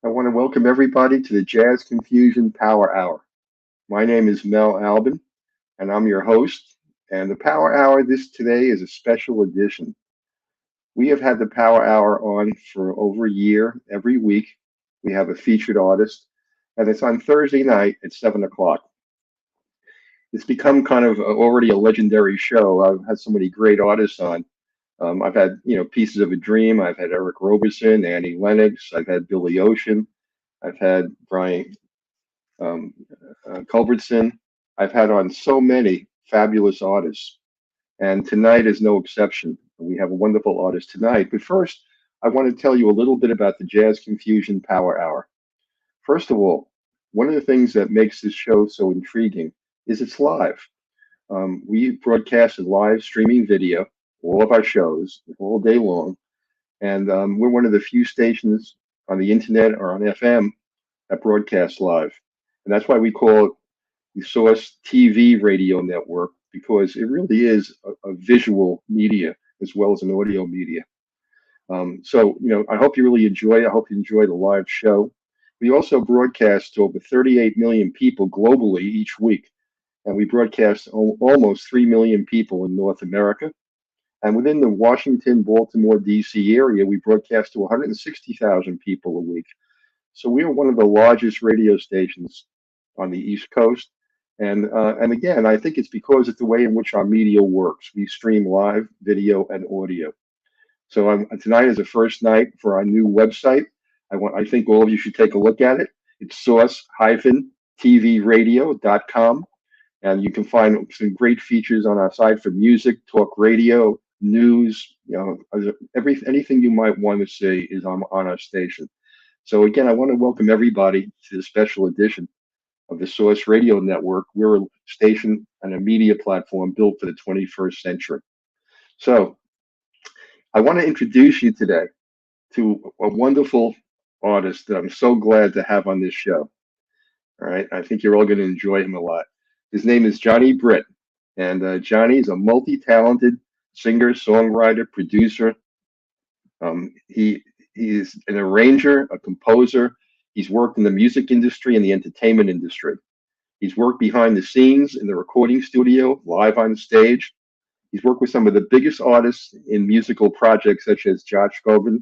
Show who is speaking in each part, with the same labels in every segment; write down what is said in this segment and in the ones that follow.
Speaker 1: I want to welcome everybody to the Jazz Confusion Power Hour. My name is Mel Albin, and I'm your host. And the Power Hour this today is a special edition. We have had the Power Hour on for over a year. Every week, we have a featured artist, and it's on Thursday night at 7 o'clock. It's become kind of already a legendary show. I've had so many great artists on. I've had, Pieces of a Dream. I've had Eric Roberson, Annie Lennox. I've had Billy Ocean. I've had Brian um, Culbertson. I've had on so many fabulous artists, and tonight is no exception. We have a wonderful artist tonight. But first, I want to tell you a little bit about the Jazz Confusion Power Hour. First of all, one of the things that makes this show so intriguing is it's live. We broadcast a live streaming video, all of our shows, all day long. And we're one of the few stations on the internet or on FM that broadcasts live. And that's why we call it the Source TV radio network, because it really is a visual media as well as an audio media. I hope you really enjoy it. I hope you enjoy the live show. We also broadcast to over 38 million people globally each week. And we broadcast almost 3 million people in North America. And within the Washington, Baltimore, D.C. area, we broadcast to 160,000 people a week. So we are one of the largest radio stations on the East Coast. And again, I think it's because of the way in which our media works. We stream live, video, and audio. So tonight is the first night for our new website. I think all of you should take a look at it. It's source-tvradio.com. And you can find some great features on our site for music, talk radio, news, anything you might want to see is on our station. So again, I want to welcome everybody to the special edition of the Source Radio Network. We're a station and a media platform built for the 21st century. So I want to introduce you today to a wonderful artist that I'm so glad to have on this show. All right, I think you're all going to enjoy him a lot. His name is Johnny Britt, and Johnny is a multi-talented singer, songwriter, producer. He is an arranger, a composer. He's worked in the music industry and the entertainment industry. He's worked behind the scenes in the recording studio, live on stage. He's worked with some of the biggest artists in musical projects such as Josh Groban,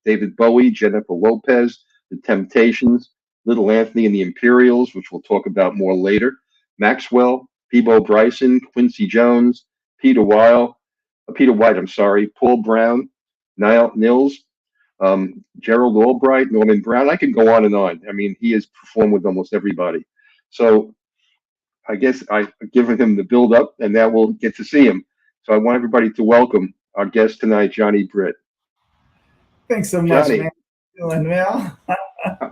Speaker 1: David Bowie, Jennifer Lopez, The Temptations, Little Anthony and the Imperials, which we'll talk about more later, Maxwell, Peabo Bryson, Quincy Jones, Peter White, Paul Brown, Niall Nils, Gerald Albright, Norman Brown. I could go on and on. I mean, he has performed with almost everybody. So I guess I've given him the build up, and now we'll get to see him. So I want everybody to welcome our guest tonight, Johnny Britt.
Speaker 2: Thanks so much,
Speaker 1: Johnny,
Speaker 2: man. How you doing, Mel?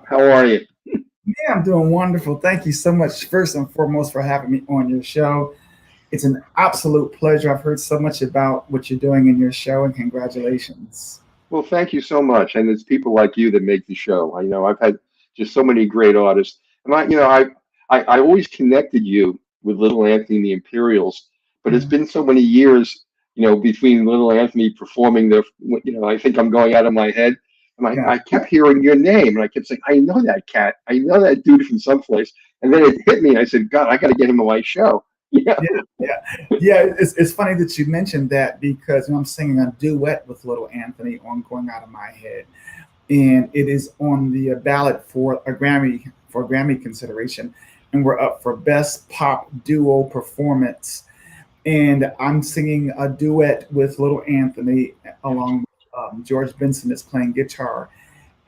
Speaker 1: how are you?
Speaker 2: Yeah, I'm doing wonderful. Thank you so much, first and foremost, for having me on your show. It's an absolute pleasure. I've heard so much about what you're doing in your show, and congratulations.
Speaker 1: Well, thank you so much. And it's people like you that make the show. I know I've had just so many great artists, and I always connected you with Little Anthony and the Imperials, but it's
Speaker 2: Mhm.
Speaker 1: been so many years, between Little Anthony performing I think I'm going out of my head. And
Speaker 2: Yeah,
Speaker 1: I kept hearing your name, and I kept saying, I know that cat. I know that dude from someplace. And then it hit me, and I said, God, I got to get him on my show. Yeah.
Speaker 2: yeah, yeah. It's funny that you mentioned that because I'm singing a duet with Little Anthony on "Going Out of My Head," and it is on the ballot for Grammy consideration, and we're up for Best Pop Duo Performance. And I'm singing a duet with Little Anthony along with George Benson is playing guitar.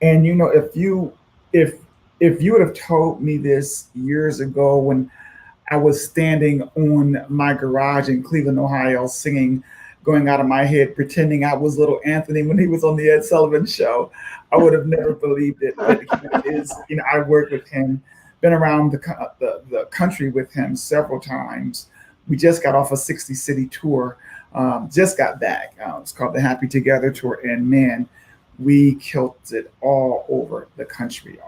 Speaker 2: And if you would have told me this years ago when I was standing on my garage in Cleveland, Ohio, singing "Going Out of My Head," pretending I was Little Anthony when he was on the Ed Sullivan Show, I would have never believed it. But I worked with him, been around the country with him several times. We just got off a 60 city tour, just got back. It's called the Happy Together Tour. And man, we killed it all over the country.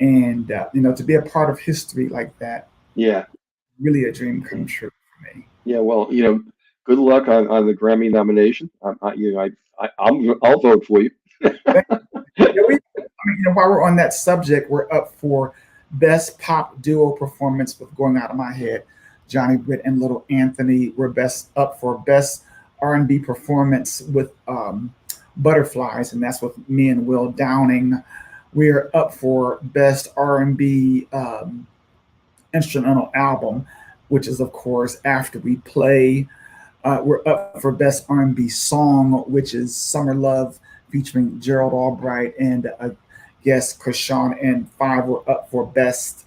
Speaker 2: And, to be a part of history like that,
Speaker 1: Yeah.
Speaker 2: really a dream come true for me.
Speaker 1: Yeah. Well, good luck on the Grammy nomination. I'll vote for you.
Speaker 2: Yeah, while we're on that subject, we're up for best pop duo performance with "Going Out of My Head." Johnny Britt and Little Anthony were best up for best R&B performance with "Butterflies," and that's with me and Will Downing. We're up for best R&B instrumental album, which is of course "After We Play." We're up for best R&B song, which is "Summer Love" featuring Gerald Albright and guest Krishan, and five were up for best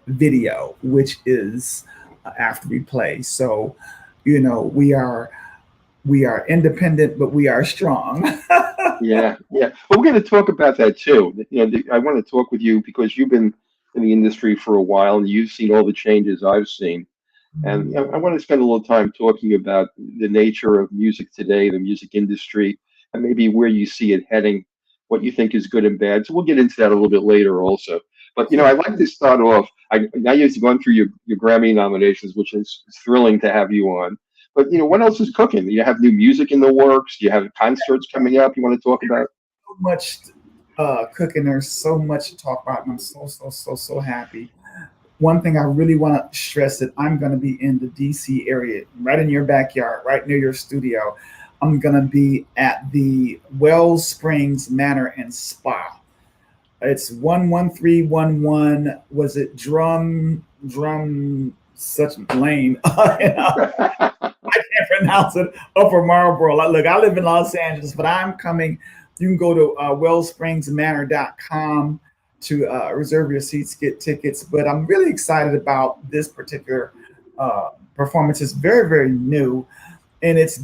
Speaker 2: video, which is "After We Play." So, we are independent, but we are strong.
Speaker 1: Yeah, yeah. But we're going to talk about that too. I want to talk with you because you've been in the industry for a while and you've seen all the changes I've seen. And I want to spend a little time talking about the nature of music today, the music industry, and maybe where you see it heading, what you think is good and bad. So we'll get into that a little bit later also. But I'd like to start off. Now you've gone through your Grammy nominations, which is thrilling to have you on. But what else is cooking? You have new music in the works. You have concerts coming up. You want to talk about?
Speaker 2: So much cooking. There's so much to talk about, and I'm so happy. One thing I really want to stress that I'm going to be in the DC area, right in your backyard, right near your studio. I'm going to be at the Wells Springs Manor and Spa. It's 11311. Was it drum such lane? I can't pronounce it. Upper Marlboro. Look, I live in Los Angeles, but I'm coming. You can go to wellspringsmanor.com to reserve your seats, get tickets. But I'm really excited about this particular performance. It's very, very new. And it's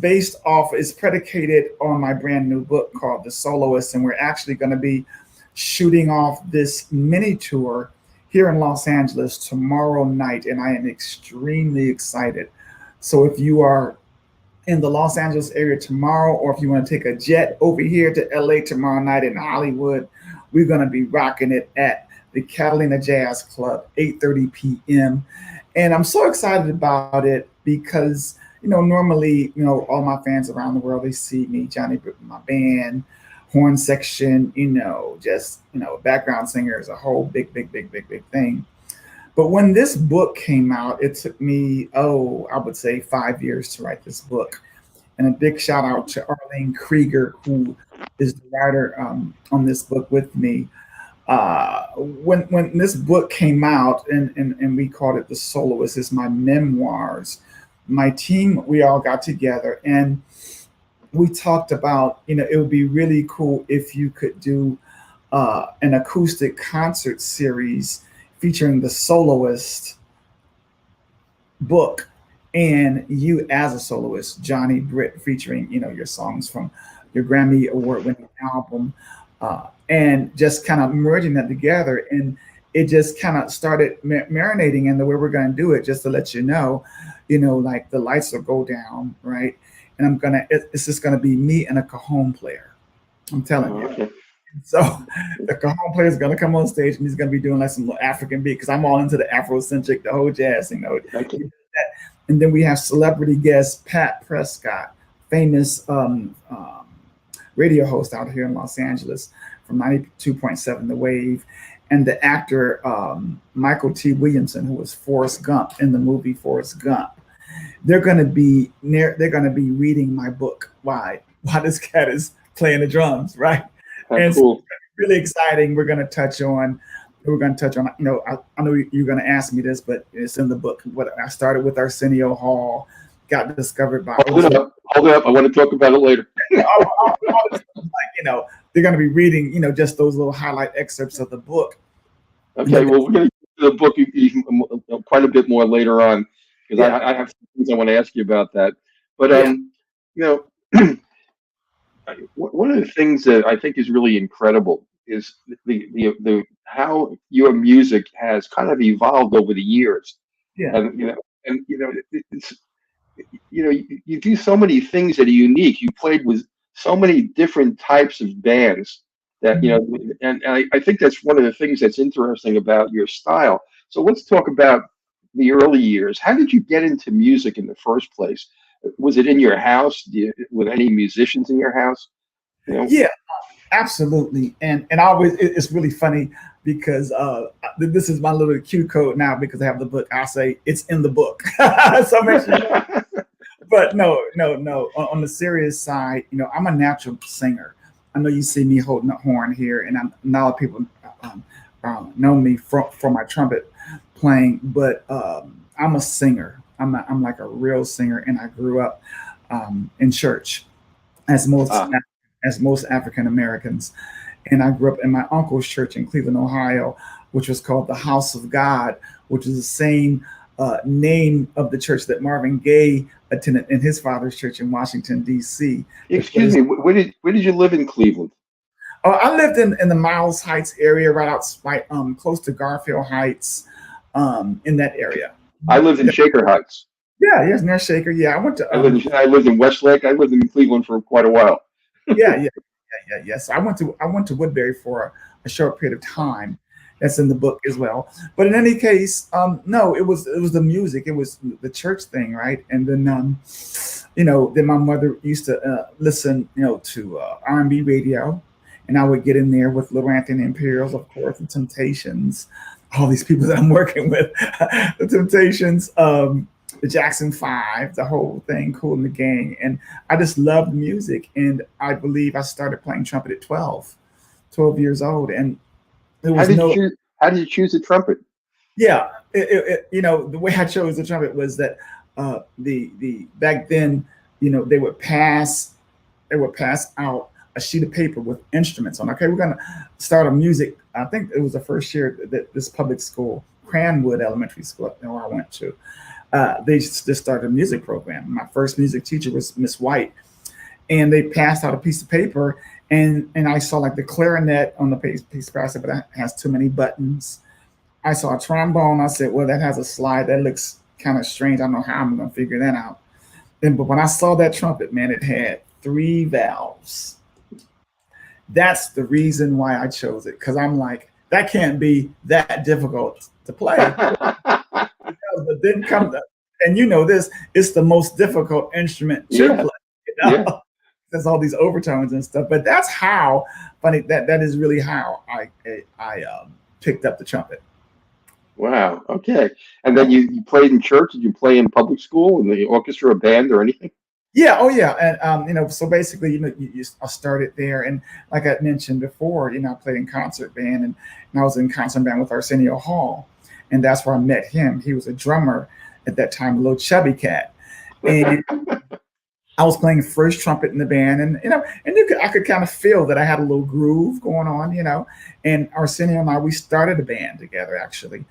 Speaker 2: predicated on my brand new book called The Soloist. And we're actually going to be shooting off this mini tour here in Los Angeles tomorrow night. And I am extremely excited. So if you are in the Los Angeles area tomorrow, or if you want to take a jet over here to LA tomorrow night in Hollywood, we're going to be rocking it at the Catalina Jazz Club, 8:30 p.m. And I'm so excited about it because, normally, all my fans around the world, they see me, Johnny Britt, my band, horn section, background singer is a whole big thing. But when this book came out, it took me, I would say 5 years to write this book. And a big shout out to Arlene Krieger, who is the writer on this book with me. When this book came out, and we called it The Soloist, it's my memoirs. My team, we all got together and we talked about, it would be really cool if you could do an acoustic concert series featuring the Soloist book and you as a soloist, Johnny Britt, featuring, your songs from your Grammy award-winning album, and just kind of merging that together. And it just kind of started marinating in the way we're going to do it. Just to let like the lights will go down, right? And it's just going to be me and a cajon player. I'm telling you.
Speaker 1: Okay.
Speaker 2: So the cajon player is going to come on stage and he's going to be doing like some little African beat because I'm all into the Afrocentric, the whole jazz,
Speaker 1: Okay.
Speaker 2: And then we have celebrity guest Pat Prescott, famous radio host out here in Los Angeles from 92.7 The Wave, and the actor Michael T. Williamson, who was Forrest Gump in the movie Forrest Gump. They're going to be reading my book. Why this cat is playing the drums, right?
Speaker 1: That's cool.
Speaker 2: So really exciting. We're going to touch on. I know you're going to ask me this, but it's in the book. What I started with Arsenio Hall, got discovered by.
Speaker 1: Hold it up. I want to talk about it later.
Speaker 2: They're going to be reading, just those little highlight excerpts of the book.
Speaker 1: Okay, well, we're going to get to the book even quite a bit more later on because I have some things I want to ask you about that. But one of the things that I think is really incredible is the how your music has kind of evolved over the years.
Speaker 2: Yeah.
Speaker 1: And it's you do so many things that are unique. You played with so many different types of bands that and I think that's one of the things that's interesting about your style. So let's talk about the early years. How did you get into music in the first place? Was it in your house? With any musicians in your house?
Speaker 2: Yeah. Absolutely, and I always it's really funny because this is my little cue code now because I have the book. I say it's in the book, so make sure. But no, no, no. On the serious side, I'm a natural singer. I know you see me holding a horn here, and a lot of people know me from my trumpet playing, but I'm a singer. I'm like a real singer, and I grew up in church, as most
Speaker 1: Ah,
Speaker 2: as most African Americans, and I grew up in my uncle's church in Cleveland, Ohio, which was called the House of God, which is the same name of the church that Marvin Gaye attended in his father's church in Washington D.C.
Speaker 1: excuse me. Where did you live in Cleveland?
Speaker 2: I lived in the Miles Heights area, right outside, close to Garfield Heights, in that area.
Speaker 1: I lived in Shaker Heights.
Speaker 2: Yeah, yes, near Shaker. Yeah, I went to
Speaker 1: I lived in Westlake. I lived in Cleveland for quite a while.
Speaker 2: yeah, yeah, yeah, yes. I went to Woodbury for a short period of time. That's in the book as well. But in any case, no, it was the music. It was the church thing, right? And then then my mother used to listen, to R&B radio, and I would get in there with Little Anthony Imperials, of course, the Temptations, all these people that I'm working with, the Temptations, the Jackson Five, the whole thing, Cool and the Gang, and I just loved music. And I believe I started playing trumpet at 12 years old, and there
Speaker 1: How
Speaker 2: was
Speaker 1: did you
Speaker 2: no
Speaker 1: choose? How did you choose the trumpet?
Speaker 2: yeah, the way I chose the trumpet was that the back then, they would pass out a sheet of paper with instruments on. Okay, we're gonna start a music. I think it was the first year that this public school, Cranwood Elementary School, where I went to, they just started a music program. My first music teacher was Miss White, and they passed out a piece of paper, and I saw like the clarinet on the piece of paper. I said, but that has too many buttons. I saw a trombone. I said, well, that has a slide. That looks kind of strange. I don't know how I'm going to figure that out. But when I saw that trumpet, man, it had three valves. That's the reason why I chose it, because I'm like, that can't be that difficult to play. But then come the, and this, it's the most difficult instrument to
Speaker 1: Yeah,
Speaker 2: play.
Speaker 1: yeah.
Speaker 2: There's all these overtones and stuff. But that's how funny that is really how I picked up the trumpet.
Speaker 1: Wow. Okay. And then you played in church. Did you play in public school in the orchestra, or band, or anything?
Speaker 2: Yeah, oh yeah, and so basically, I started there, and like I mentioned before, I played in concert band, and I was in concert band with Arsenio Hall, and that's where I met him. He was a drummer at that time, a little chubby cat, and I was playing first trumpet in the band, and I could kind of feel that I had a little groove going on, and Arsenio and we started a band together actually,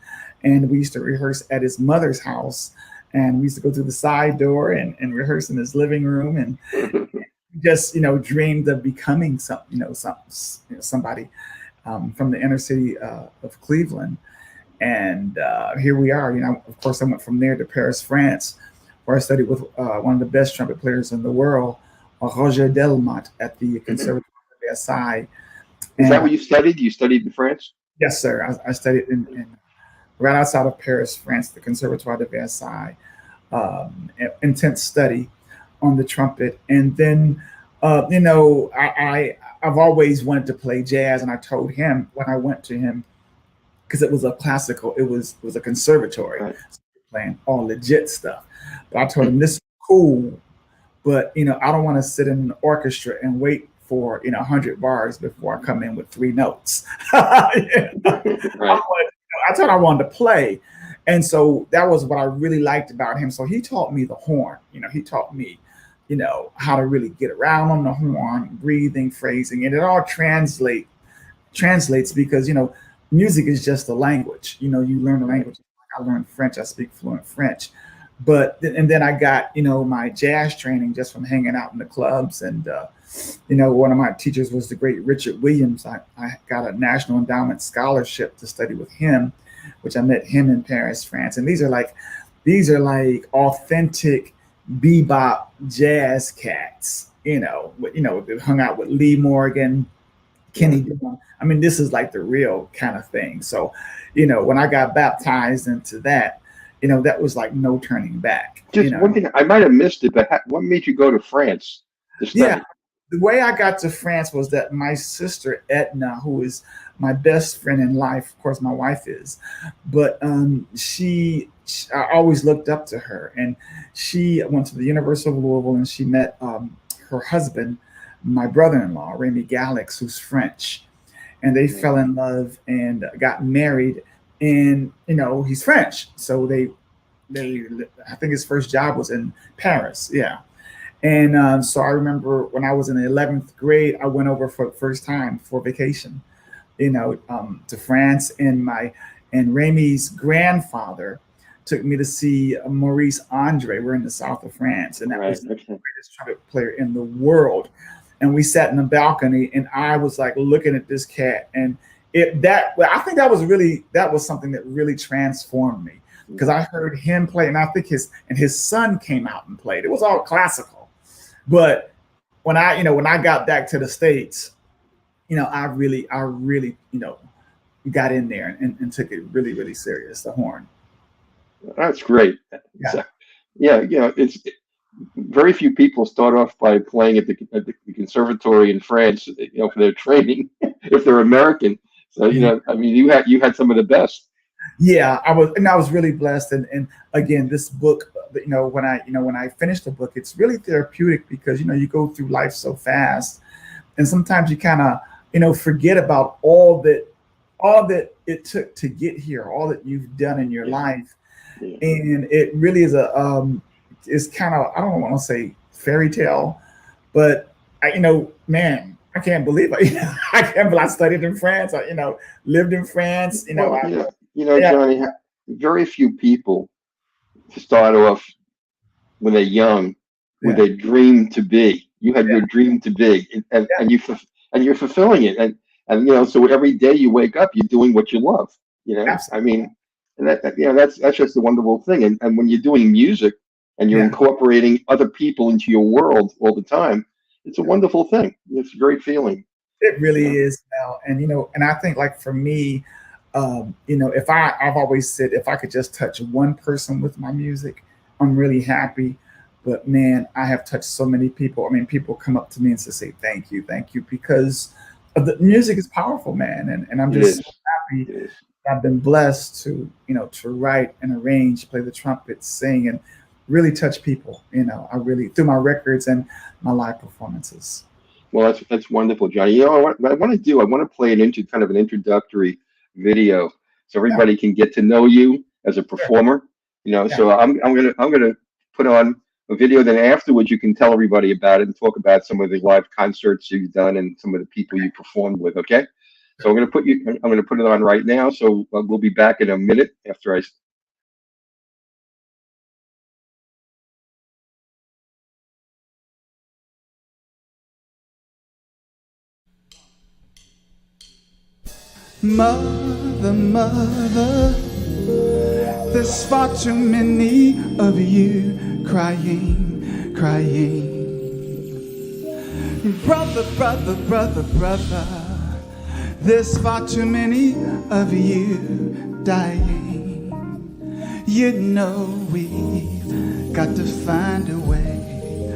Speaker 2: and we used to rehearse at his mother's house, and we used to go through the side door and rehearse in his living room, and just dreamed of becoming somebody from the inner city of Cleveland, and here we are. Of course, I went from there to Paris, France, where I studied with one of the best trumpet players in the world, Roger Dellmotte, at the Conservatoire de Versailles.
Speaker 1: Is that
Speaker 2: And
Speaker 1: what you studied? You studied in France?
Speaker 2: yes, sir, I studied in right outside of Paris, France, the Conservatoire de Versailles. Intense study on the trumpet, and then I've always wanted to play jazz, and I told him when I went to him, because it was a classical, it was a conservatory,
Speaker 1: Right.
Speaker 2: so playing all legit stuff. But I told him this is cool, but I don't want to sit in an orchestra and wait for 100 bars before I come in with three notes.
Speaker 1: Right.
Speaker 2: I thought I wanted to play. And so that was what I really liked about him. So he taught me the horn. He taught me, how to really get around on the horn, breathing, phrasing, and it all translates because music is just a language. You learn a language. I learned French. I speak fluent French. And then I got my jazz training just from hanging out in the clubs, and one of my teachers was the great Richard Williams. I got a National Endowment scholarship to study with him, which I met him in Paris, France. And these are like authentic bebop jazz cats. That hung out with Lee Morgan, Kenny Dillon. I mean, this is like the real kind of thing. So, when I got baptized into that, that was like no turning back.
Speaker 1: Just one thing, I might have missed it, but what made you go to France to
Speaker 2: Yeah.
Speaker 1: study?
Speaker 2: The way I got to France was that my sister Edna, who is my best friend in life, of course, my wife is, but I always looked up to her, and she went to the University of Louisville, and she met her husband, my brother-in-law, Remy Gallix, who's French, and they fell in love and got married. And he's French, so they I think his first job was in Paris, yeah. And so I remember when I was in the 11th grade, I went over for the first time for vacation, to France, and Remy's grandfather took me to see Maurice Andre. We're in the south of France, and that was the greatest trumpet player in the world. And we sat in the balcony, and I was like looking at this cat, and I think that was something that really transformed me, because I heard him play, and I think his son came out and played. It was all classical, but when I got back to the States, I really got in there and took it really, really serious, the horn.
Speaker 1: That's great.
Speaker 2: Yeah.
Speaker 1: Yeah, it's very few people start off by playing at the conservatory in France, for their training, if they're American. So, I mean, you had some of the best.
Speaker 2: Yeah, I was really blessed. And again, this book, when I finished the book, it's really therapeutic, because, you go through life so fast, and sometimes you kind of, forget about all that it took to get here, all that you've done in your life. Yeah. And it really is is kind of, I don't want to say fairy tale, but man, I can't believe it. I can't believe I studied in France. I lived in France.
Speaker 1: Johnny, very few people start off when they're young with a dream to be. You had your dream to be, and you're fulfilling it, and so every day you wake up, you're doing what you love.
Speaker 2: Absolutely.
Speaker 1: I mean, and that's just a wonderful thing. And when you're doing music and you're incorporating other people into your world all the time, it's a wonderful thing. It's a great feeling.
Speaker 2: It really is, Mel. And and I think, like, for me, I've always said, if I could just touch one person with my music, I'm really happy. But man, I have touched so many people. I mean, people come up to me and say thank you, because the music is powerful, man. And I'm just so happy. I've been blessed to write and arrange, play the trumpet, sing, and really touch people. I really, through my records and my live performances.
Speaker 1: Well, that's wonderful, Johnny. What I want to do, I want to play an introductory video, so everybody can get to know you as a performer. So I'm gonna put on a video. Then afterwards, you can tell everybody about it and talk about some of the live concerts you've done and some of the people you performed with. Okay. So I'm gonna put it on right now. So we'll be back in a minute after I.
Speaker 2: Mother, mother, there's far too many of you crying, crying. Brother, brother, brother, brother, there's far too many of you dying. We've got to find a way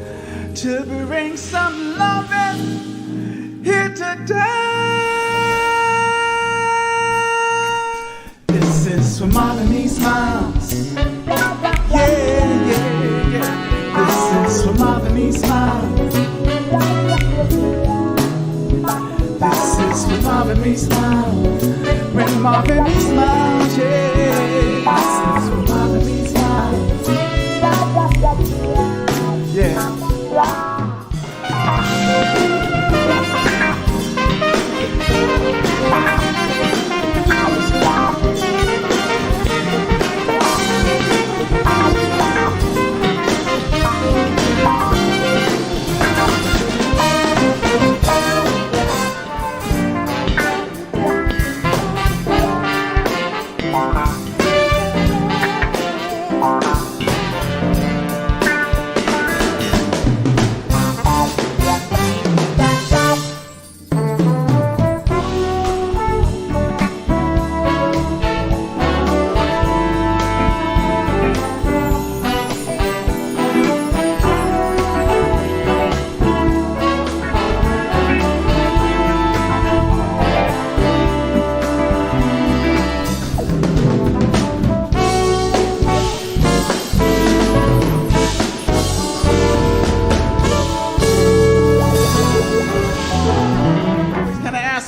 Speaker 2: to bring some loving here today. This is for Marvin smiles. Yeah, yeah, yeah. This is for Marvin smiles. This is for Marvin smiles. When Marvin smiles, yeah. This is for Marvin smiles. Yeah.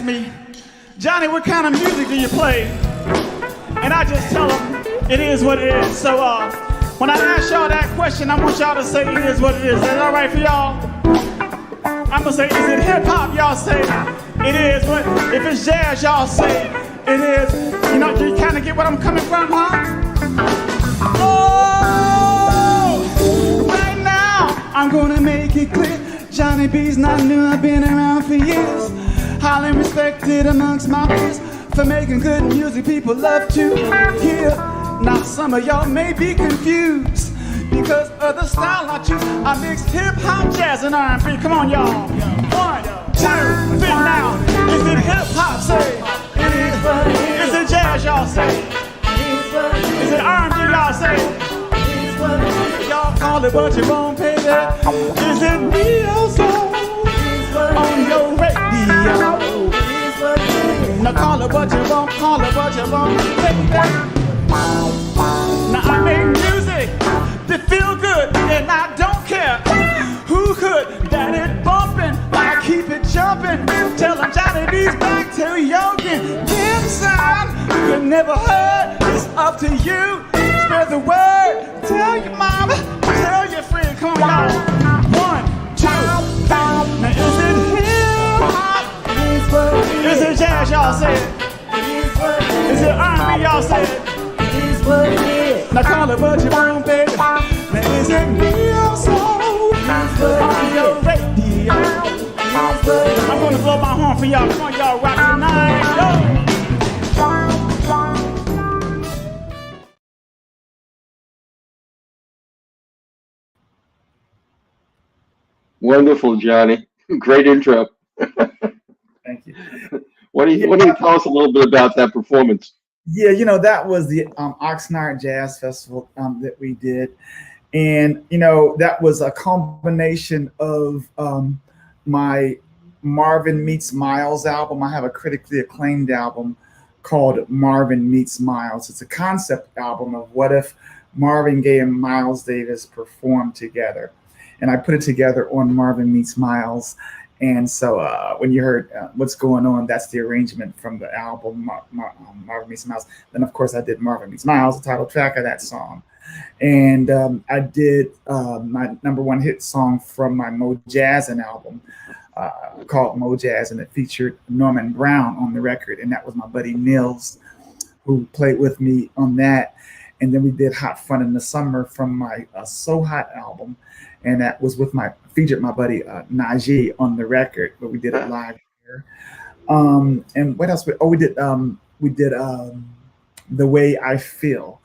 Speaker 2: me, Johnny, what kind of music do you play? And I just tell them, it is what it is. So when I ask y'all that question, I want y'all to say it is what it is. Is that all right for y'all? I'm gonna say, is it hip hop? Y'all say it is. But if it's jazz, y'all say it is. You know, do you kind of get what I'm coming from, huh? Oh, right now I'm gonna make it clear. Johnny B's not new. I've been around for years. Highly respected amongst my peers for making good music people love to hear. Now some of y'all may be confused because of the style I choose. I mix hip hop, jazz, and R&B. Come on, y'all. 1, 2, 3 now. Is it hip hop? Say it is. Is it jazz? Y'all say it is. Is it R&B? Y'all say it is. Y'all call it what you want, baby. Is it neo soul on your radio? Now call it what you want, call it what you want, baby. Now I make music that feel good, and I don't care who could. That it bumping, I keep it jumping. Tell them Johnny B's back to youngin'. Hip sound you never heard. It's up to you. Spread the word. Tell your mama, tell your friend. Come on, y'all. 1, 2, 3. Now is it hip hop? Is it jazz? Y'all say it. Is it R&B? Y'all say it. Now call it what you want, baby. Now is it neo soul on your radio? I'm gonna blow my horn for y'all. Come on, y'all, rock tonight. Yo.
Speaker 1: Wonderful, Johnny. Great intro.
Speaker 2: Thank you.
Speaker 1: Why don't you tell us a little bit about that performance?
Speaker 2: Yeah, you know, that was the Oxnard Jazz Festival that we did. And, you know, that was a combination of my Marvin Meets Miles album. I have a critically acclaimed album called Marvin Meets Miles. It's a concept album of what if Marvin Gaye and Miles Davis performed together. And I put it together on Marvin Meets Miles. And so when you heard What's Going On, that's the arrangement from the album Marvin Meets Miles. Then, of course, I did Marvin Meets Miles, the title track of that song. And I did my #1 hit song from my MoJazzin album called MoJazz, and it featured Norman Brown on the record. And that was my buddy Nils who played with me on that. And then we did Hot Fun in the Summer from my So Hot album. And that was featured my buddy Najee on the record, but we did it live here. And what else? We did The Way I Feel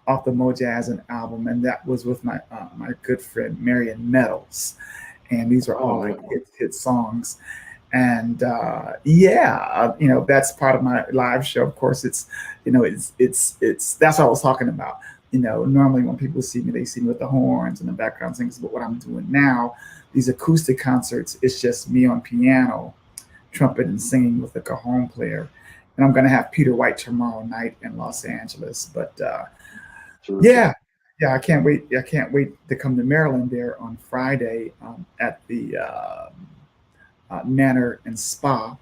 Speaker 2: off the MoJazzin album, and that was with my my good friend Marion Meadows. And these are all like hit songs. And you know, that's part of my live show. Of course, it's that's what I was talking about. You know, normally when people see me, they see me with the horns and the background singers. But what I'm doing now, these acoustic concerts, it's just me on piano, trumpet, and singing with a cajon player. And I'm going to have Peter White tomorrow night in Los Angeles. But yeah, I can't wait. I can't wait to come to Maryland there on Friday at the Manor and Spa.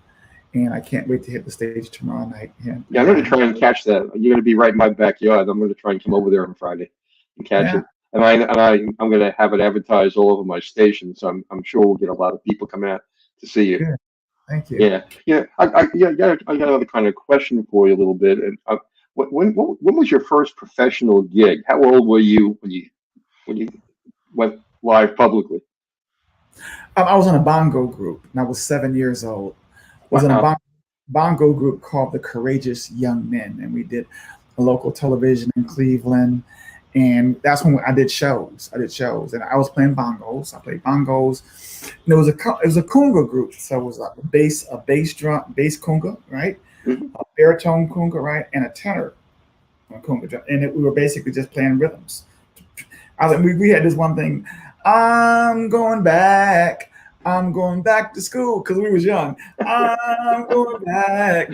Speaker 2: And I can't wait to hit the stage tomorrow night. Yeah,
Speaker 1: I'm going to try and catch that. You're going to be right in my backyard. I'm going to try and come over there on Friday and catch it. And I'm going to have it advertised all over my station. So I'm sure we'll get a lot of people coming out to see you.
Speaker 2: Good. Thank you.
Speaker 1: Yeah. I got another kind of question for you a little bit. And when was your first professional gig? How old were you when you went live publicly?
Speaker 2: I was in a bongo group, and I was 7 years old. I was in a bongo group called the Courageous Young Men, and we did a local television in Cleveland, and that's when I did shows. And I was playing bongos. I played bongos, and it was a conga group, so it was like a bass conga, right, a baritone conga, right, and a tenor conga, and we were basically just playing rhythms. We had this one thing. I'm going back to school, because we was young. I'm going back.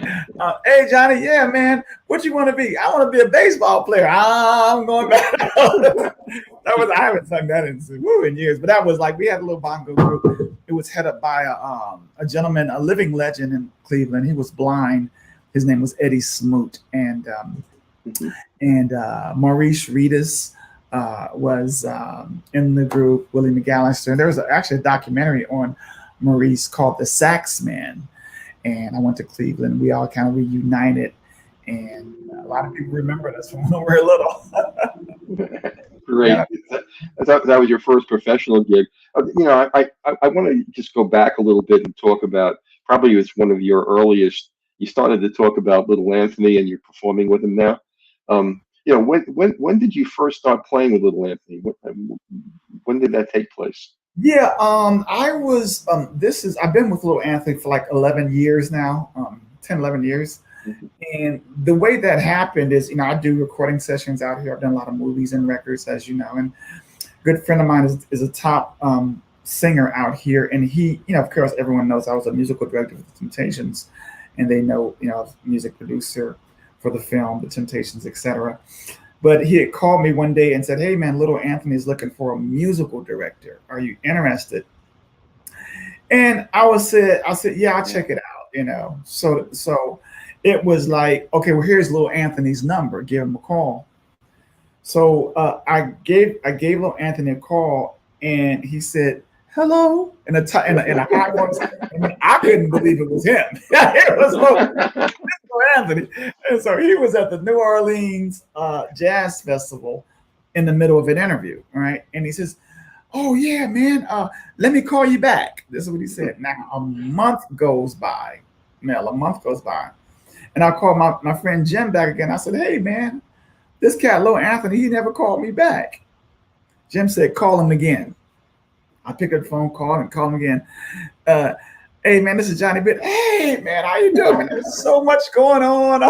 Speaker 2: Hey, Johnny, yeah, man, what you want to be? I want to be a baseball player. I'm going back. I haven't sung that in years, but that was like, we had a little bongo group. it was headed by a gentleman, a living legend in Cleveland. He was blind. His name was Eddie Smoot, and Maurice Reedus was in the group. Willie McAllister. There was actually a documentary on Maurice called The Sax Man, and I went to Cleveland. We all kind of reunited, and a lot of people remembered us from when we were little.
Speaker 1: Great.
Speaker 2: Yeah.
Speaker 1: That was your first professional gig. I want to just go back a little bit and talk about, probably it's one of your earliest. You started to talk about Little Anthony, and you're performing with him now. When did you first start playing with Little Anthony? When did that take place?
Speaker 2: Yeah, I was. I've been with Little Anthony for like 11 years now, 10, 11 years. And the way that happened is, I do recording sessions out here. I've done a lot of movies and records, as you know. And a good friend of mine is a top singer out here. And he, of course, everyone knows I was a musical director for the Temptations. And they know, I was a music producer for the film, The Temptations, etc. But he had called me one day and said, "Hey, man, Little Anthony is looking for a musical director. Are you interested?" And I said, "Yeah, I'll check it out." So it was like, okay, well, here's Little Anthony's number. Give him a call. So I gave Little Anthony a call, and he said, "Hello," in a high voice. And I couldn't believe it was him. It was Little Anthony. And so he was at the New Orleans Jazz Festival in the middle of an interview, right? And he says, "Oh yeah, man, let me call you back." This is what he said. Now a month goes by, Mel. A month goes by. And I called my friend Jim back again. I said, "Hey, man, this cat, Little Anthony, he never called me back." Jim said, "Call him again." I picked up the phone, called him again. "Hey, man, this is Johnny Britt." "Hey, man, how you doing? There's so much going on."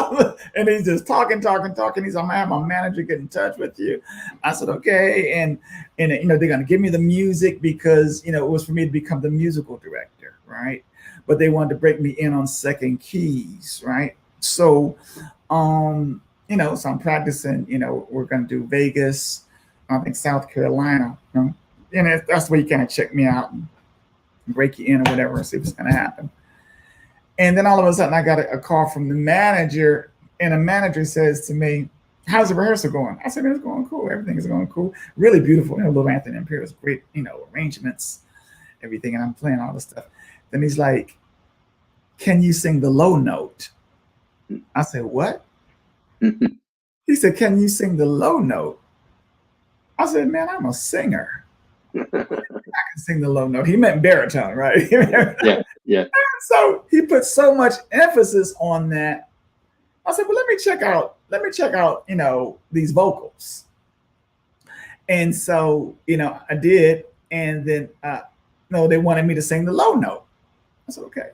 Speaker 2: And he's just talking. He's like, "I'm going to have my manager get in touch with you." I said, "Okay." And they're going to give me the music because, it was for me to become the musical director, right? But they wanted to break me in on second keys, right? So, so I'm practicing, we're going to do Vegas, I think South Carolina, and that's where you kind of check me out and break you in or whatever and see what's going to happen. And then all of a sudden I got a call from the manager, and the manager says to me, "How's the rehearsal going?" I said, "It's going cool. Everything is going cool. Really beautiful. Little Anthony Imperial's great, arrangements, everything." And I'm playing all this stuff. Then he's like, "Can you sing the low note?" I said, "What?" He said, "Can you sing the low note?" I said, "Man, I'm a singer. I can sing the low note." He meant baritone, right?
Speaker 1: Yeah.
Speaker 2: So he put so much emphasis on that. I said, "Well, let me check out, these vocals." And so, I did. And then, they wanted me to sing the low note. I said, "Okay."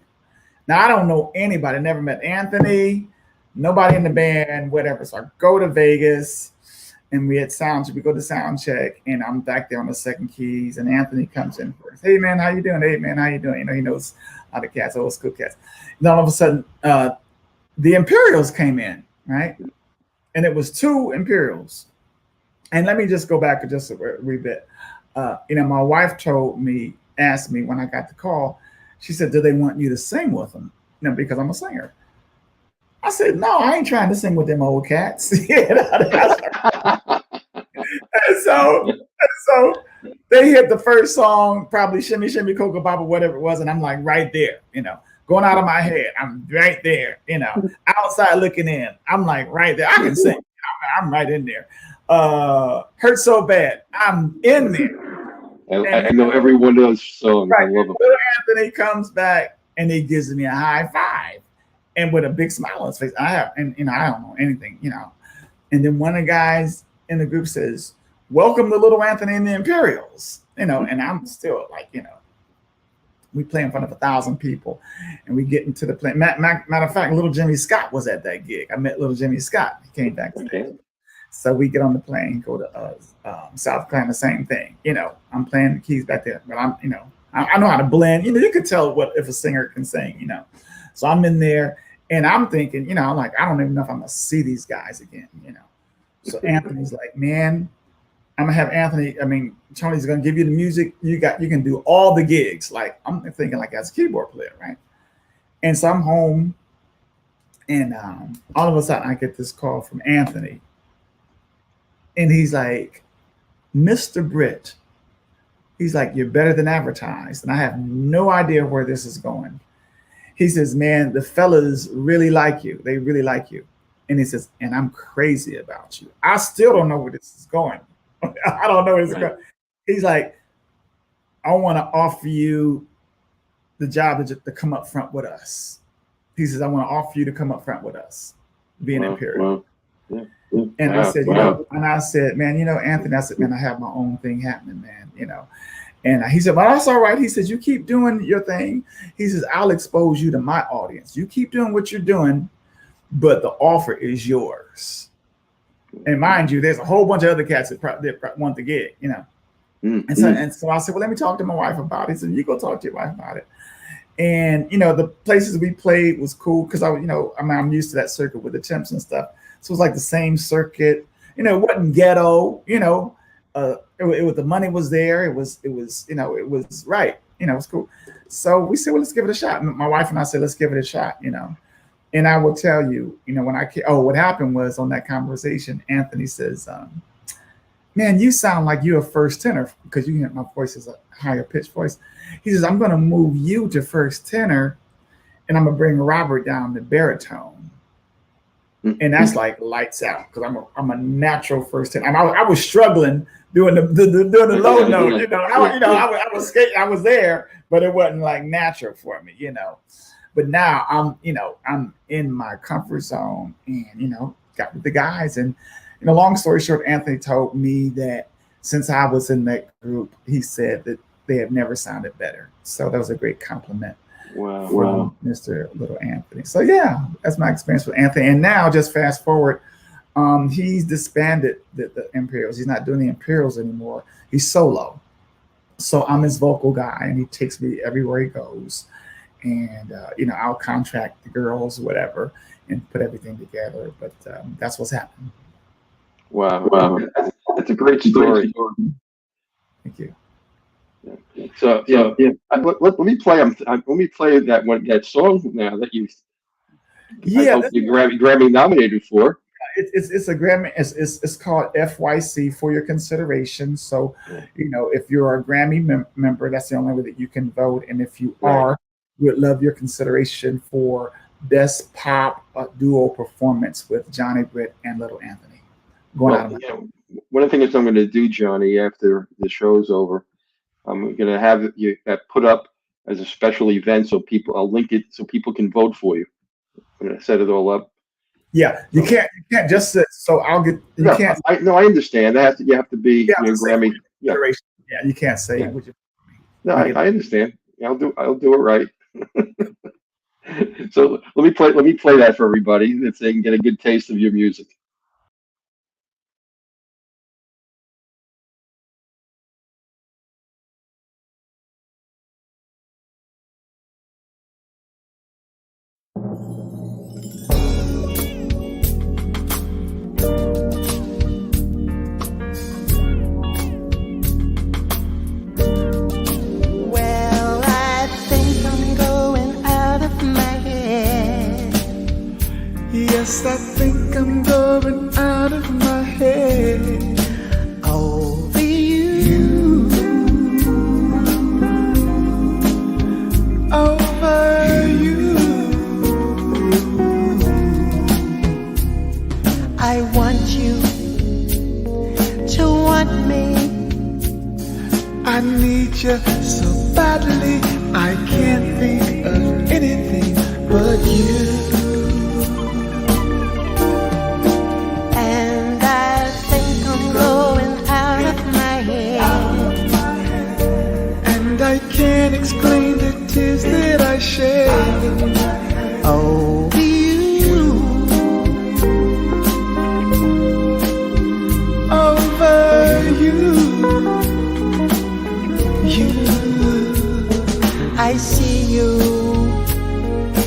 Speaker 2: Now, I don't know anybody, never met Anthony, nobody in the band, whatever. So I go to Vegas, and we go to sound check, and I'm back there on the second keys, and Anthony comes in first. "Hey, man, how you doing?" "Hey, man, how you doing?" He knows how the cats, old school cats. And all of a sudden, the Imperials came in, right? And it was two Imperials. And let me just go back just a wee bit. My wife asked me when I got the call, she said, "Do they want you to sing with them?" Because I'm a singer. I said, "No, I ain't trying to sing with them old cats." And so they hit the first song, probably "Shimmy, Shimmy, Cocoa Baba," whatever it was. And I'm like right there, going out of my head. I'm right there, outside looking in. I'm like right there. I can sing. I'm right in there. "Hurt So Bad." I'm in there.
Speaker 1: I know everyone does songs.
Speaker 2: Right.
Speaker 1: I love them.
Speaker 2: Little Anthony comes back and he gives me a high five, and with a big smile on his face. I don't know anything, And then one of the guys in the group says, "Welcome to Little Anthony and the Imperials," and I'm still like, we play in front of 1,000 people, and we get into the plane. Matter of fact, little Jimmy Scott was at that gig. I met little Jimmy Scott. He came back today. Okay. So we get on the plane, go to South Carolina, same thing. I'm playing the keys back there, but I know how to blend. You could tell if a singer can sing. So I'm in there, and I'm thinking, I'm like, I don't even know if I'm gonna see these guys again. So Anthony's like, "Man, I'm gonna have Anthony. I mean, Tony's gonna give you the music. You can do all the gigs. Like I'm thinking, like as a keyboard player, right? And so I'm home, and all of a sudden I get this call from Anthony, and he's like, "Mr. Britt," he's like, "You're better than advertised," and I have no idea where this is going. He says, "Man, the fellas really like you. They really like you," and he says, "And I'm crazy about you. I still don't know where this is going." I don't know. He's like, "I want to offer you the job to come up front with us." He says, "I want to offer you to come up front with us, being Imperial."
Speaker 1: Yeah.
Speaker 2: And I said, I said, "Man, Anthony," I said, "Man, I have my own thing happening, man, And he said, "Well, that's all right." He says, "You keep doing your thing." He says, "I'll expose you to my audience. You keep doing what you're doing, but the offer is yours." And mind you, there's a whole bunch of other cats that want the gig, And so I said, "Well, let me talk to my wife about it." He said, "You go talk to your wife about it." And the places we played was cool because I'm used to that circuit with the temps and stuff. So it was like the same circuit. It wasn't ghetto. It was the money was there. It was right. It was cool. So we said, "Well, let's give it a shot." And my wife and I said, "Let's give it a shot." And I will tell you, what happened was on that conversation, Anthony says, "Man, you sound like you're a first tenor," because my voice is a higher pitched voice. He says, "I'm going to move you to first tenor, and I'm going to bring Robert down to baritone." And that's like lights out because I'm a natural first tenor. I was struggling doing the low note. I was there, but it wasn't like natural for me, But now I'm in my comfort zone and, got with the guys. And, long story short, Anthony told me that since I was in that group, he said that they have never sounded better. So that was a great compliment from Mr. Little Anthony. So yeah, that's my experience with Anthony. And now just fast forward, he's disbanded the Imperials. He's not doing the Imperials anymore. He's solo. So I'm his vocal guy and he takes me everywhere he goes. And, I'll contract the girls, whatever, and put everything together. But that's what's happening.
Speaker 1: Wow. That's a great story.
Speaker 2: Thank you.
Speaker 1: So, let me play that song now that you Grammy nominated for.
Speaker 2: It's a Grammy. It's called FYC, for your consideration. So, if you're a Grammy member, that's the only way that you can vote. And if you are, we would love your consideration for Best Pop Duo Performance with Johnny Britt and Little Anthony. One of
Speaker 1: the things I'm going to do, Johnny, after the show's over, I'm going to have you put up as a special event I'll link it so people can vote for you. I'm going to set it all up.
Speaker 2: Yeah, you can't just sit. So I'll get. You can't.
Speaker 1: I understand that you have to be Grammy.
Speaker 2: Yeah, you can't say.
Speaker 1: Yeah. No, I understand. I'll do it right. So let me play that for everybody so they can get a good taste of your music.
Speaker 2: Yes, I think I'm going out of my head. Over you. Over you. I want you to want me. I need you so badly. I can't think of anything but you. Can't explain the tears that I shed over you, over you. I see you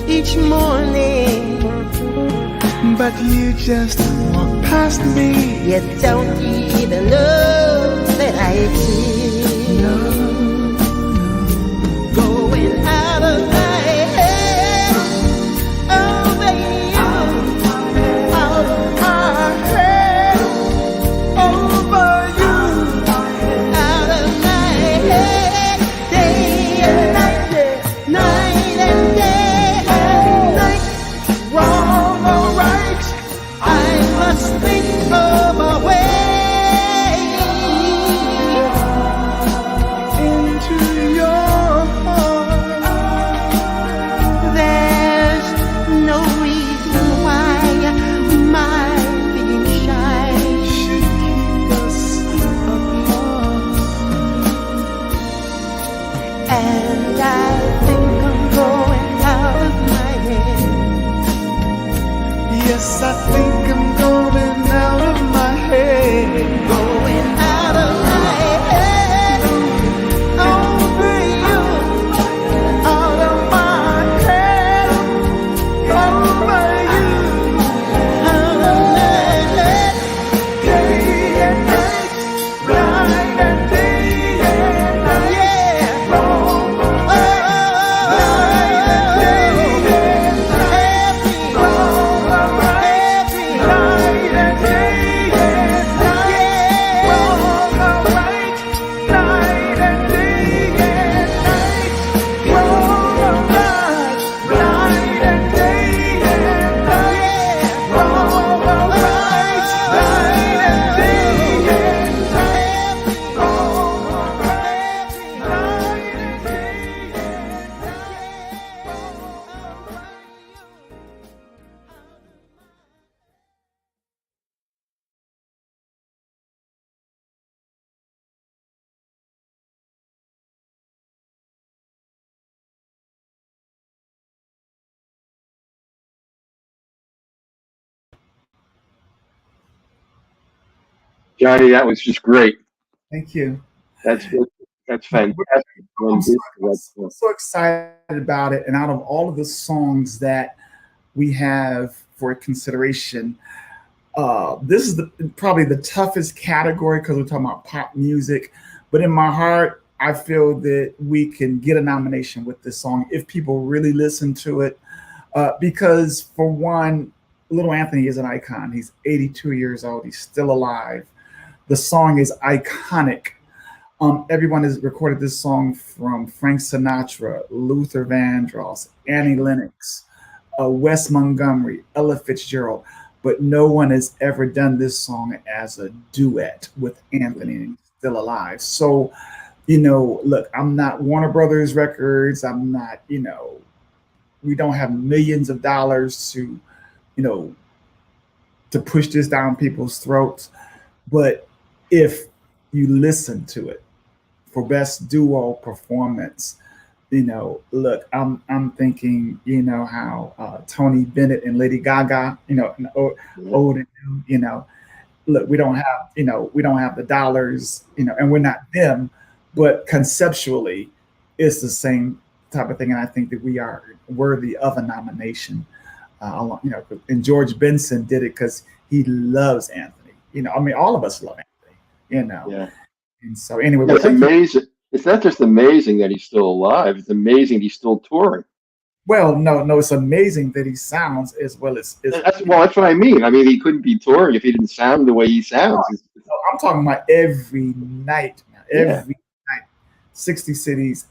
Speaker 2: each morning, but you just walk past me. You don't even look.
Speaker 1: Johnny, that was just great.
Speaker 2: Thank you.
Speaker 1: That's fantastic.
Speaker 2: I'm so excited about it. And out of all of the songs that we have for consideration, this is probably the toughest category because we're talking about pop music. But in my heart, I feel that we can get a nomination with this song if people really listen to it. Because for one, Little Anthony is an icon. He's 82 years old. He's still alive. The song is iconic. Everyone has recorded this song from Frank Sinatra, Luther Vandross, Annie Lennox, Wes Montgomery, Ella Fitzgerald, but no one has ever done this song as a duet with Anthony, and he's still alive. So, look, I'm not Warner Brothers Records. I'm not, we don't have millions of dollars to push this down people's throats. But if you listen to it for best duo performance, look, I'm thinking, how Tony Bennett and Lady Gaga, old and new, look, we don't have the dollars, and we're not them, but conceptually, it's the same type of thing, and I think that we are worthy of a nomination. And George Benson did it because he loves Anthony. All of us love Anthony.
Speaker 1: Yeah.
Speaker 2: And so anyway,
Speaker 1: it's amazing. It's not just amazing that he's still alive. It's amazing he's still touring.
Speaker 2: Well, no, it's amazing that he sounds as well as.
Speaker 1: That's what I mean. I mean, he couldn't be touring if he didn't sound the way he sounds.
Speaker 2: No, I'm talking about every night, every night, 60 cities.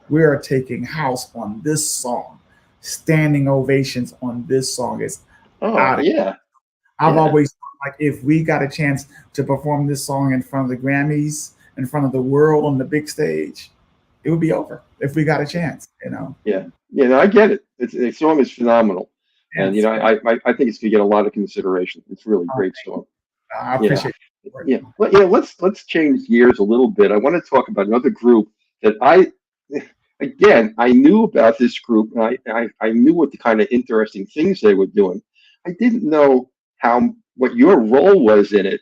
Speaker 2: We are taking house on this song. Standing ovations on this song is I've always thought, like, if we got a chance to perform this song in front of the Grammys, in front of the world on the big stage, it would be over if we got a chance,
Speaker 1: Yeah, I get it. The song is phenomenal, and I think it's gonna get a lot of consideration. It's really a great song.
Speaker 2: I appreciate it.
Speaker 1: Yeah, but let's change gears a little bit. I want to talk about another group that I knew about this group, and I knew what the kind of interesting things they were doing. I didn't know what your role was in it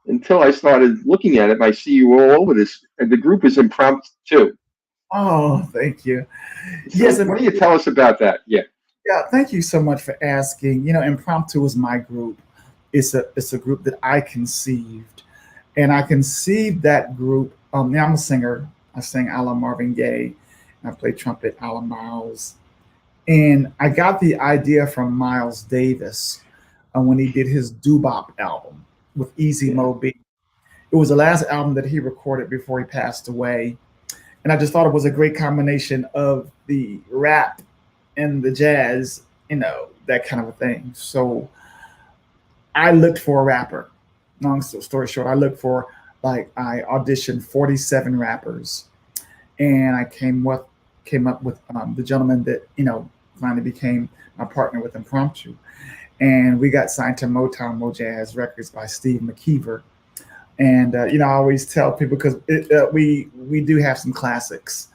Speaker 1: until I started looking at it, and I see you all over this. And the group is Impromptu.
Speaker 2: Oh, thank you.
Speaker 1: So yes, why don't you tell us about that? Yeah,
Speaker 2: thank you so much for asking. Impromptu is my group. It's a group that I conceived, And I conceived that group. Now I'm a singer. I sing a la Marvin Gaye, and I play trumpet a la Miles. And I got the idea from Miles Davis when he did his doo-bop album with Easy
Speaker 1: Yeah.
Speaker 2: Mo B. It was the last album that he recorded before he passed away. And I just thought it was a great combination of the rap and the jazz, that kind of a thing. So I looked for a rapper. Long story short, I looked for, I auditioned 47 rappers, and I came up with the gentleman that finally became my partner with Impromptu, and we got signed to Motown MoJazz Records by Steve McKeever. And I always tell people, because we do have some classics.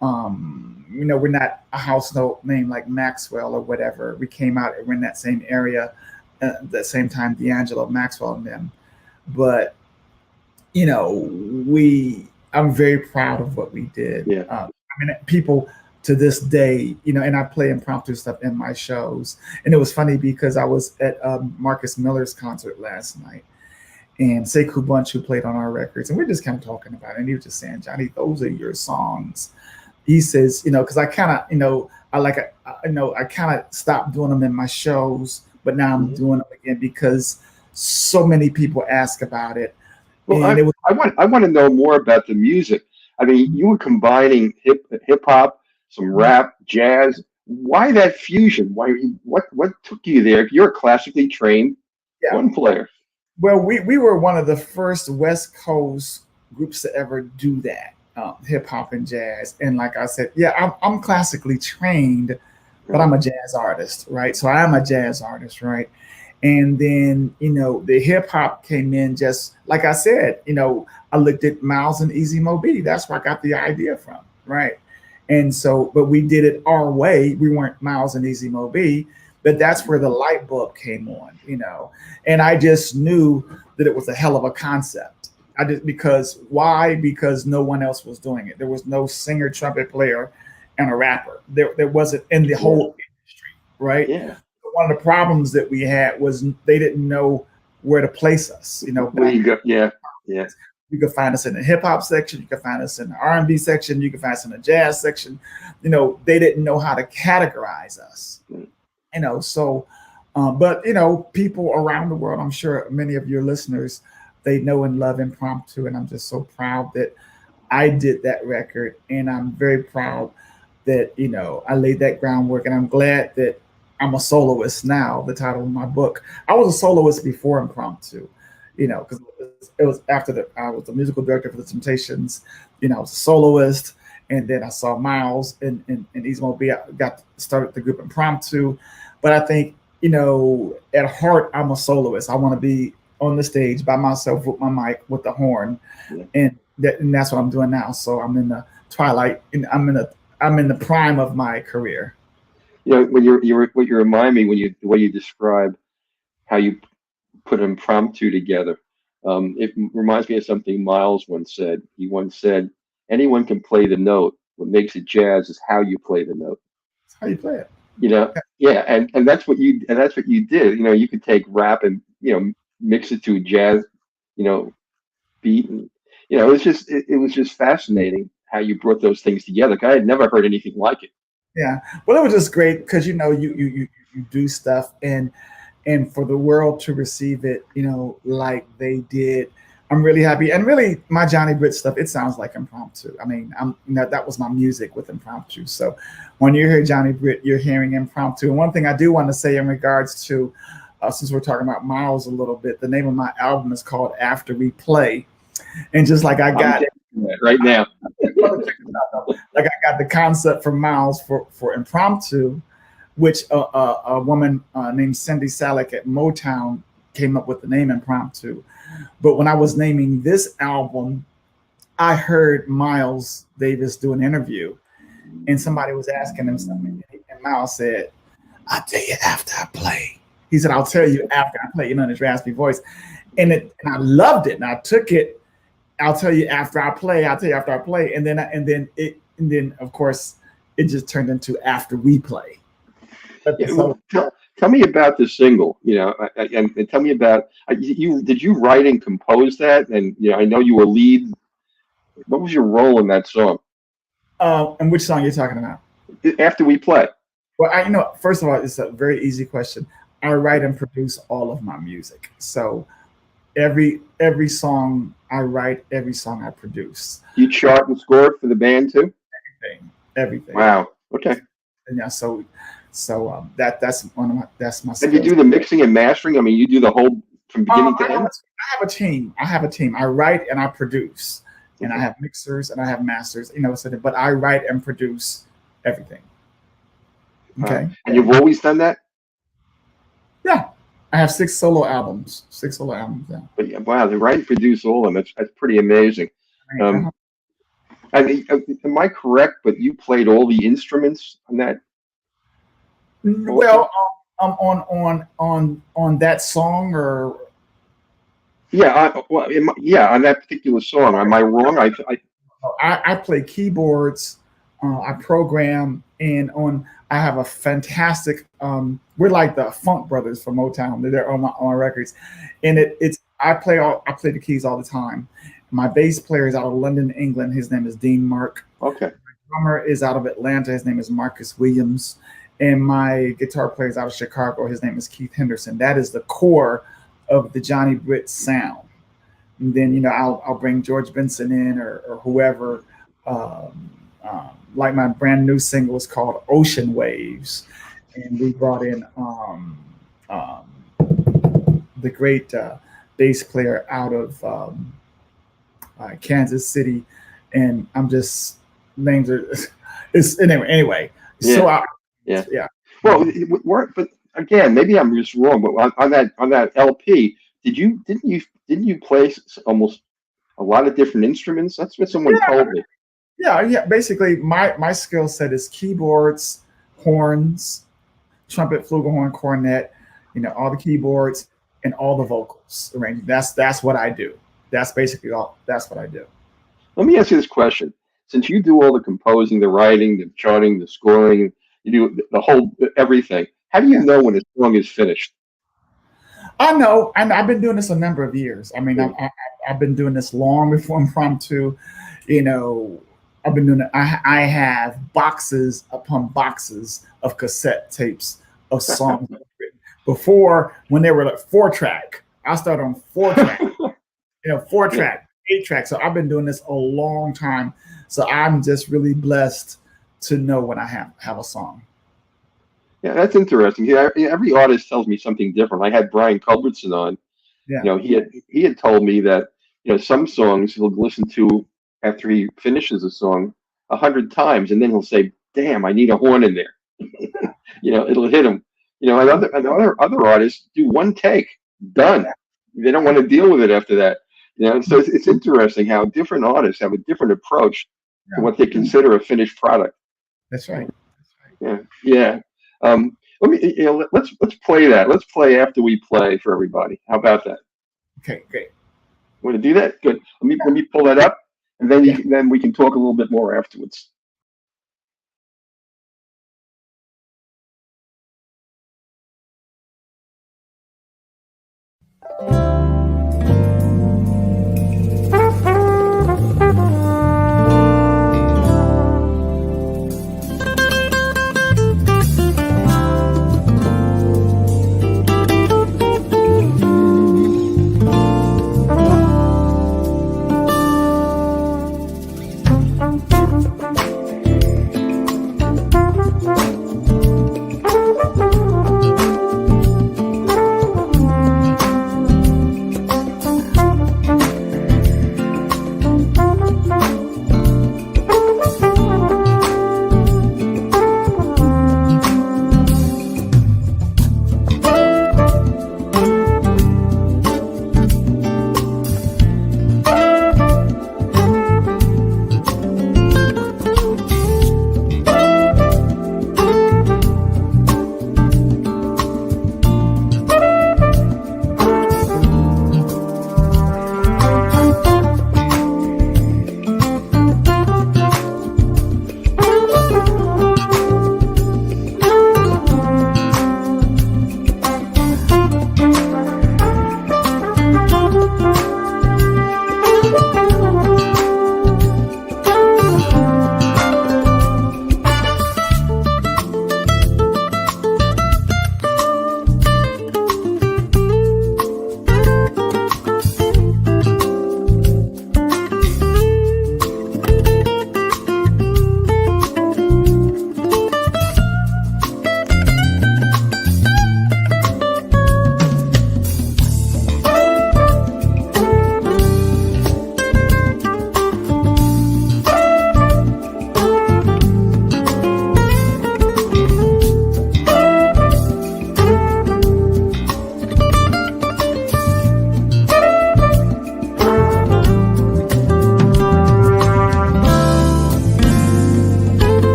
Speaker 2: We're not a house note name like Maxwell or whatever. We came out, we're in that same area at the same time, D'Angelo, Maxwell, and them. But I'm very proud of what we did.
Speaker 1: Yeah.
Speaker 2: People to this day, and I play impromptu stuff in my shows. And it was funny because I was at Marcus Miller's concert last night, and Sekou Bunch, who played on our records, and we're just kind of talking about it. And he was just saying, Johnny, those are your songs. He says, because I kind of, I kind of stopped doing them in my shows, but now I'm doing them again because so many people ask about it.
Speaker 1: Well, I want to know more about the music. I mean, you were combining hip hop, some rap, jazz. Why that fusion? What took you there? If you're a classically trained horn player.
Speaker 2: Well, we were one of the first West Coast groups to ever do that, hip hop and jazz. And like I said, I'm classically trained, but I'm a jazz artist, right? So I am a jazz artist, right? And then, the hip hop came in, just like I said, I looked at Miles and Easy Mo B. That's where I got the idea from, right? And so, but we did it our way. We weren't Miles and Easy Mo B, but that's where the light bulb came on, And I just knew that it was a hell of a concept. Because no one else was doing it. There was no singer, trumpet player, and a rapper. There wasn't in the whole industry, right?
Speaker 1: Yeah.
Speaker 2: One of the problems that we had was they didn't know where to place us.
Speaker 1: Where you go? Yeah.
Speaker 2: You could find us in the hip hop section. You could find us in the R&B section. You could find us in the jazz section. They didn't know how to categorize us. So, but people around the world, I'm sure many of your listeners, they know and love Impromptu, and I'm just so proud that I did that record, and I'm very proud that I laid that groundwork, and I'm glad that I'm a soloist now. The title of my book. I was a soloist before Impromptu, because it was after I was the musical director for the Temptations. I was a soloist, and then I saw Miles and Easy Mo B. I got started the group Impromptu, but I think at heart I'm a soloist. I want to be on the stage by myself with my mic with the horn, and that's what I'm doing now. So I'm in the twilight, and I'm in the prime of my career.
Speaker 1: When what you remind me the way you describe how you put Impromptu together, it reminds me of something Miles once said. He once said, "Anyone can play the note. What makes it jazz is how you play the note."
Speaker 2: That's how you play it.
Speaker 1: And that's what you did. You could take rap and mix it to a jazz, beat, and it was just fascinating how you brought those things together. I had never heard anything like it.
Speaker 2: Yeah, well, it was just great because you do stuff, and for the world to receive it, like they did, I'm really happy. And really, my Johnny Britt stuff, it sounds like Impromptu. I mean, that was my music with Impromptu. So when you hear Johnny Britt, you're hearing Impromptu. And one thing I do want to say in regards to, since we're talking about Miles a little bit, the name of my album is called After We Play, and just like I got
Speaker 1: right now.
Speaker 2: Like I got the concept from Miles for Impromptu, which a woman named Cindy Salek at Motown came up with the name Impromptu. But when I was naming this album, I heard Miles Davis do an interview, and somebody was asking him something, and Miles said, "I'll tell you after I play." He said, "I'll tell you after I play," in his raspy voice, and I loved it, and I took it. I'll tell you after I play. I'll tell you after I play, and then of course it just turned into After We Play.
Speaker 1: Tell tell me about the single, and tell me about you. Did you write and compose that? And I know you were lead. What was your role in that song?
Speaker 2: And which song are you talking about?
Speaker 1: After we play.
Speaker 2: Well, first of all, it's a very easy question. I write and produce all of my music. So every song I write, every song I produce.
Speaker 1: You chart and score for the band too?
Speaker 2: Everything.
Speaker 1: Wow. Okay.
Speaker 2: And yeah, so that's my skills.
Speaker 1: And you do the mixing and mastering? I mean, you do the whole from beginning to end?
Speaker 2: I have a team. I write and I produce. And I have mixers and I have masters, but I write and produce everything. Okay.
Speaker 1: And you've always done that?
Speaker 2: Yeah. I have 6 solo albums. Yeah.
Speaker 1: But yeah, wow, to write and produce all of them, that's pretty amazing. Am I correct? But you played all the instruments on that?
Speaker 2: Well, on that song, or
Speaker 1: yeah, on that particular song. Am I wrong?
Speaker 2: I play keyboards. I program, and I have a fantastic. We're like the Funk Brothers from Motown. They're on my records, and I play the keys all the time. My bass player is out of London, England. His name is Dean Mark.
Speaker 1: Okay.
Speaker 2: My drummer is out of Atlanta. His name is Marcus Williams, and my guitar player is out of Chicago. His name is Keith Henderson. That is the core of the Johnny Britt sound. And then I'll bring George Benson in or whoever. Like my brand new single is called Ocean Waves, and we brought in the great bass player out of Kansas City, and I'm just names are it's anyway.
Speaker 1: Yeah. So yeah. Well, but again, maybe I'm just wrong, but on that LP, didn't you play almost a lot of different instruments? That's what someone told me.
Speaker 2: Yeah. Basically, my skill set is keyboards, horns, trumpet, flugelhorn, cornet. All the keyboards and all the vocals arranging. That's what I do. That's basically all. That's what I do.
Speaker 1: Let me ask you this question: since you do all the composing, the writing, the charting, the scoring, you do the whole everything. How do you know when a song is finished?
Speaker 2: I know, and I've been doing this a number of years. I mean, I've been doing this long before impromptu. I've been doing it. I have boxes upon boxes of cassette tapes of songs before, when they were like 4-track. I started on 4-track, 4-track, 8-track. So I've been doing this a long time. So I'm just really blessed to know when I have a song.
Speaker 1: Yeah, that's interesting. Every artist tells me something different. I had Brian Culbertson on.
Speaker 2: Yeah.
Speaker 1: He had told me that some songs he'll listen to after he finishes a song 100 times, and then he'll say, "Damn, I need a horn in there." It'll hit him. And other artists do one take, done. They don't want to deal with it after that. So it's interesting how different artists have a different approach to what they consider a finished product.
Speaker 2: That's right.
Speaker 1: Yeah. Let me. Let's play that. Let's play After We Play for everybody. How about that?
Speaker 2: Okay, great.
Speaker 1: Want to do that? Good. Let me pull that up, and then we can talk a little bit more afterwards.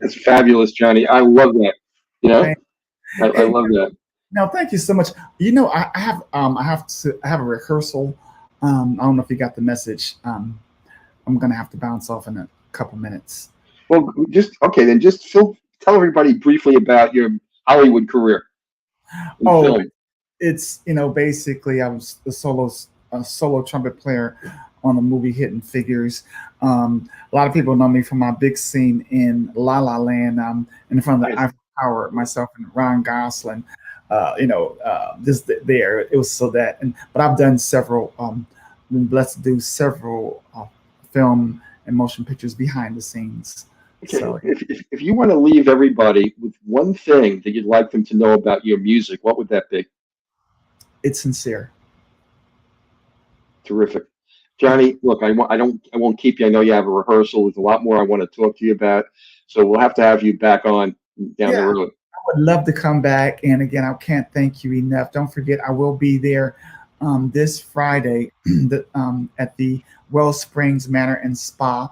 Speaker 1: That's fabulous, Johnny. I love that. You know,
Speaker 2: Thank-
Speaker 1: I
Speaker 2: Hey,
Speaker 1: love that.
Speaker 2: no, thank you so much. I have a rehearsal. I don't know if you got the message. I'm gonna have to bounce off in a couple minutes.
Speaker 1: Well, just okay then. Just tell everybody briefly about your Hollywood career in
Speaker 2: Oh,
Speaker 1: film.
Speaker 2: it's basically I was a solo trumpet player on the movie Hidden Figures. A lot of people know me from my big scene in La La Land. In front of the
Speaker 1: Nice.
Speaker 2: Eiffel Tower, myself and Ryan Gosling. Just there. It was so that, but I've done several. Been blessed to do several film and motion pictures behind the scenes.
Speaker 1: Okay,
Speaker 2: So
Speaker 1: if you want to leave everybody with one thing that you'd like them to know about your music, what would that be?
Speaker 2: it's sincere.
Speaker 1: Terrific. Johnny, look, I won't keep you. I know you have a rehearsal. There's a lot more I want to talk to you about. So we'll have to have you back on down the
Speaker 2: Yeah,
Speaker 1: road.
Speaker 2: would love to come back. And again, I can't thank you enough. Don't forget, I will be there this Friday at the Well Springs Manor and Spa.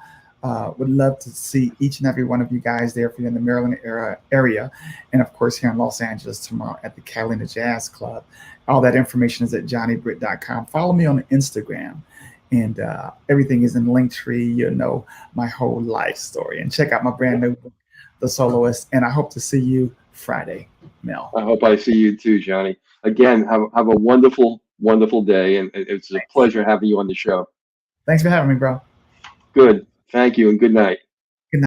Speaker 2: Would love to see each and every one of you guys there if you're in the Maryland area. And of course, here in Los Angeles tomorrow at the Catalina Jazz Club. All that information is at johnnybritt.com. Follow me on Instagram. And everything is in Linktree. You know my whole life story. And check out my brand new book, The Soloist. And I hope to see you Friday, Mel.
Speaker 1: I hope I see you too, Johnny. Again, have a wonderful, wonderful day, and it's a pleasure having you on the show.
Speaker 2: Thanks for having me, bro.
Speaker 1: Good. Thank you, and good night.